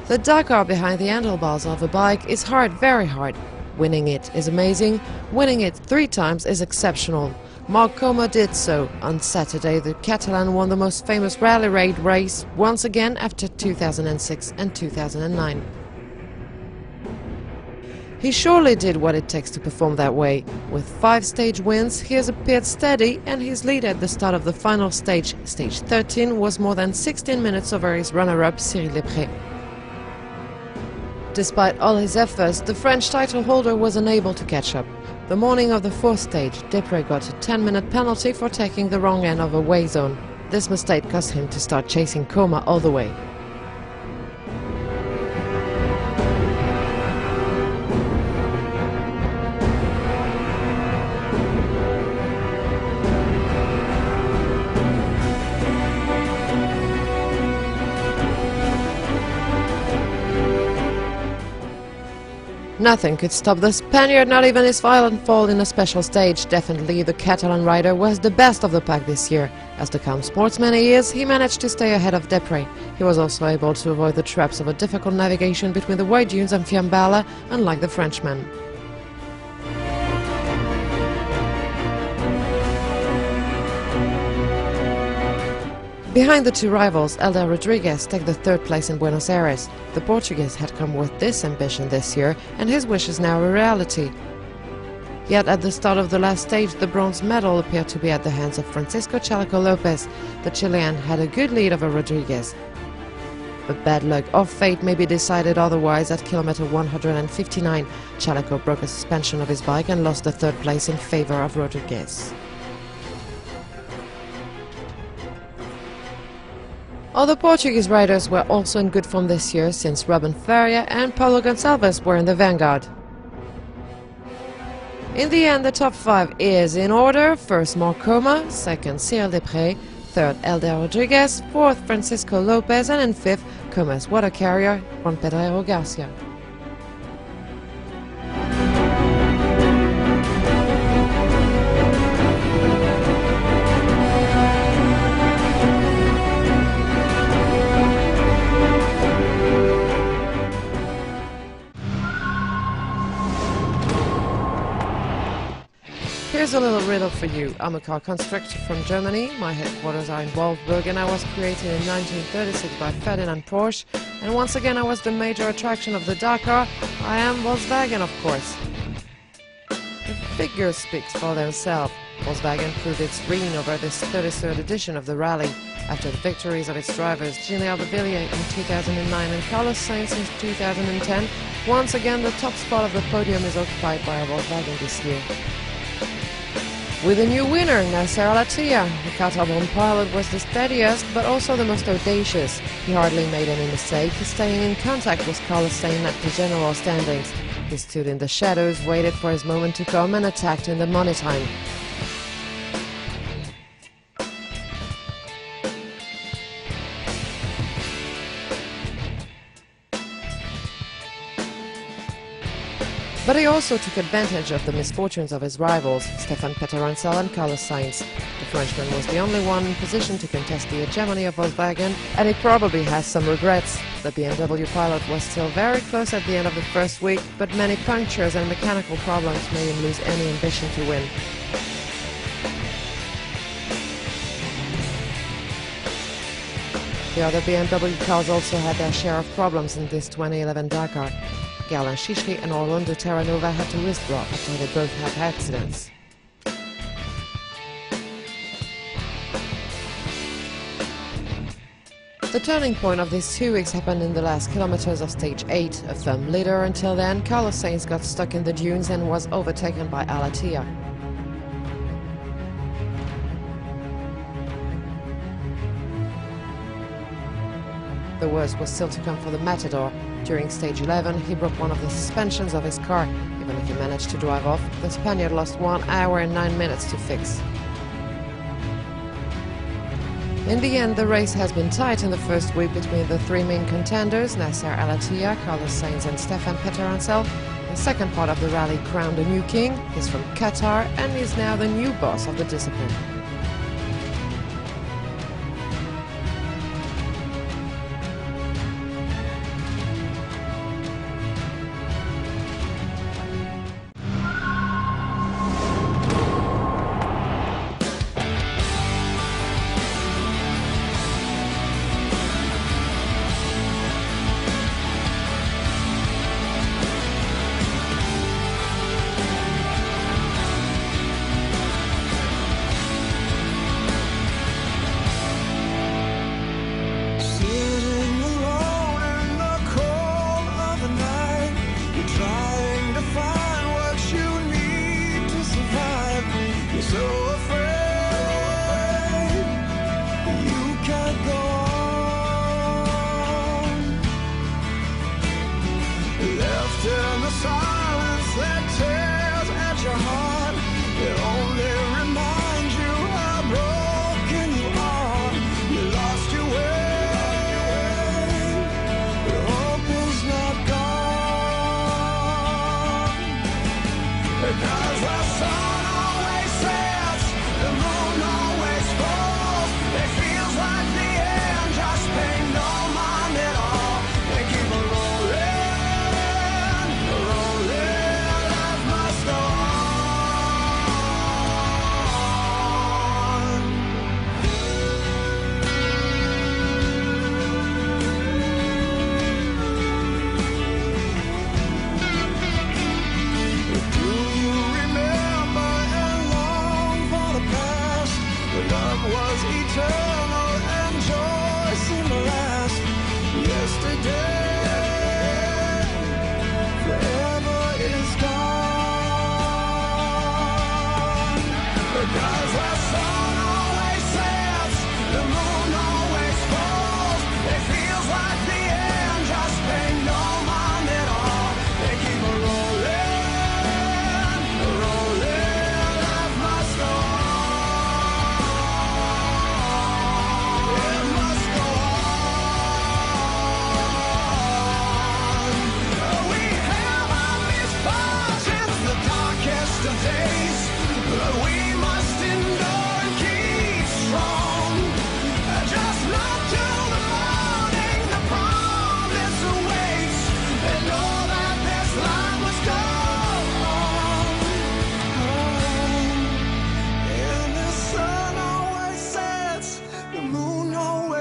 The Dakar behind the handlebars of a bike is hard, very hard. Winning it is amazing. Winning it 3 times is exceptional. Marc Coma did so. On Saturday, the Catalan won the most famous rally raid race once again after 2006 and 2009. He surely did what it takes to perform that way. With 5 stage wins, he has appeared steady, and his lead at the start of the final stage, stage 13, was more than 16 minutes over his runner-up Cyril Desprez. Despite all his efforts, the French title holder was unable to catch up. The morning of the 4th stage, Desprez got a 10-minute penalty for taking the wrong end of a way zone. This mistake cost him to start chasing Coma all the way. Nothing could stop the Spaniard, not even his violent fall in a special stage. Definitely the Catalan rider was the best of the pack this year. As the calm sportsman he is, he managed to stay ahead of Desprez. He was also able to avoid the traps of a difficult navigation between the white dunes and Fiambala, unlike the Frenchman. Behind the 2 rivals, Elder Rodriguez took the 3rd place in Buenos Aires. The Portuguese had come with this ambition this year, and his wish is now a reality. Yet at the start of the last stage, the bronze medal appeared to be at the hands of Francisco Chaleco Lopez. The Chilean had a good lead over Rodriguez. But bad luck or fate may be decided otherwise. At kilometer 159, Chaleco broke a suspension of his bike and lost the 3rd place in favor of Rodriguez. Other Portuguese riders were also in good form this year, since Robin Faria and Paulo Gonçalves were in the vanguard. In the end, the top 5 is in order: 1st Marc Coma, 2nd Cyril Desprez, 3rd Elder Rodriguez, 4th Francisco Lopez, and in 5th Coma's water carrier Juan Pedro Garcia. Here's a little riddle for you. I'm a car constructor from Germany. My headquarters are in Wolfsburg, and I was created in 1936 by Ferdinand Porsche. And once again I was the major attraction of the Dakar. I am Volkswagen, of course. The figures speak for themselves. Volkswagen proved its reign over this 33rd edition of the rally. After the victories of its drivers Gilles Villiers in 2009 and Carlos Sainz in 2010, once again the top spot of the podium is occupied by a Volkswagen this year. With a new winner, Nasser Al-Attiyah, the Qatar-born pilot was the steadiest but also the most audacious. He hardly made any mistake, staying in contact with Carlos Sainz at the general standings. He stood in the shadows, waited for his moment to come, and attacked in the money time. But he also took advantage of the misfortunes of his rivals, Stéphane Peterrancel and Carlos Sainz. The Frenchman was the only one in position to contest the hegemony of Volkswagen, and he probably has some regrets. The BMW pilot was still very close at the end of the first week, but many punctures and mechanical problems made him lose any ambition to win. The other BMW cars also had their share of problems in this 2011 Dakar. Galan Shishri and Orlando Terranova had to withdraw after they both had accidents. The turning point of these 2 weeks happened in the last kilometers of stage 8. A firm leader until then, Carlos Sainz got stuck in the dunes and was overtaken by Al-Attiyah. The worst was still to come for the Matador. During stage 11, he broke one of the suspensions of his car. Even if he managed to drive off, the Spaniard lost 1 hour and 9 minutes to fix. In the end, the race has been tight in the first week between the 3 main contenders, Nasser Al-Attiyah, Carlos Sainz and Stéphane Peterrancel. The second part of the rally crowned a new king. He's from Qatar and is now the new boss of the discipline.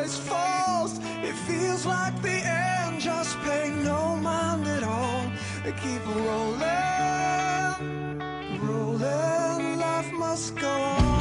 always falls. It feels like the end, just pay no mind at all. Keep rolling, rolling, life must go on.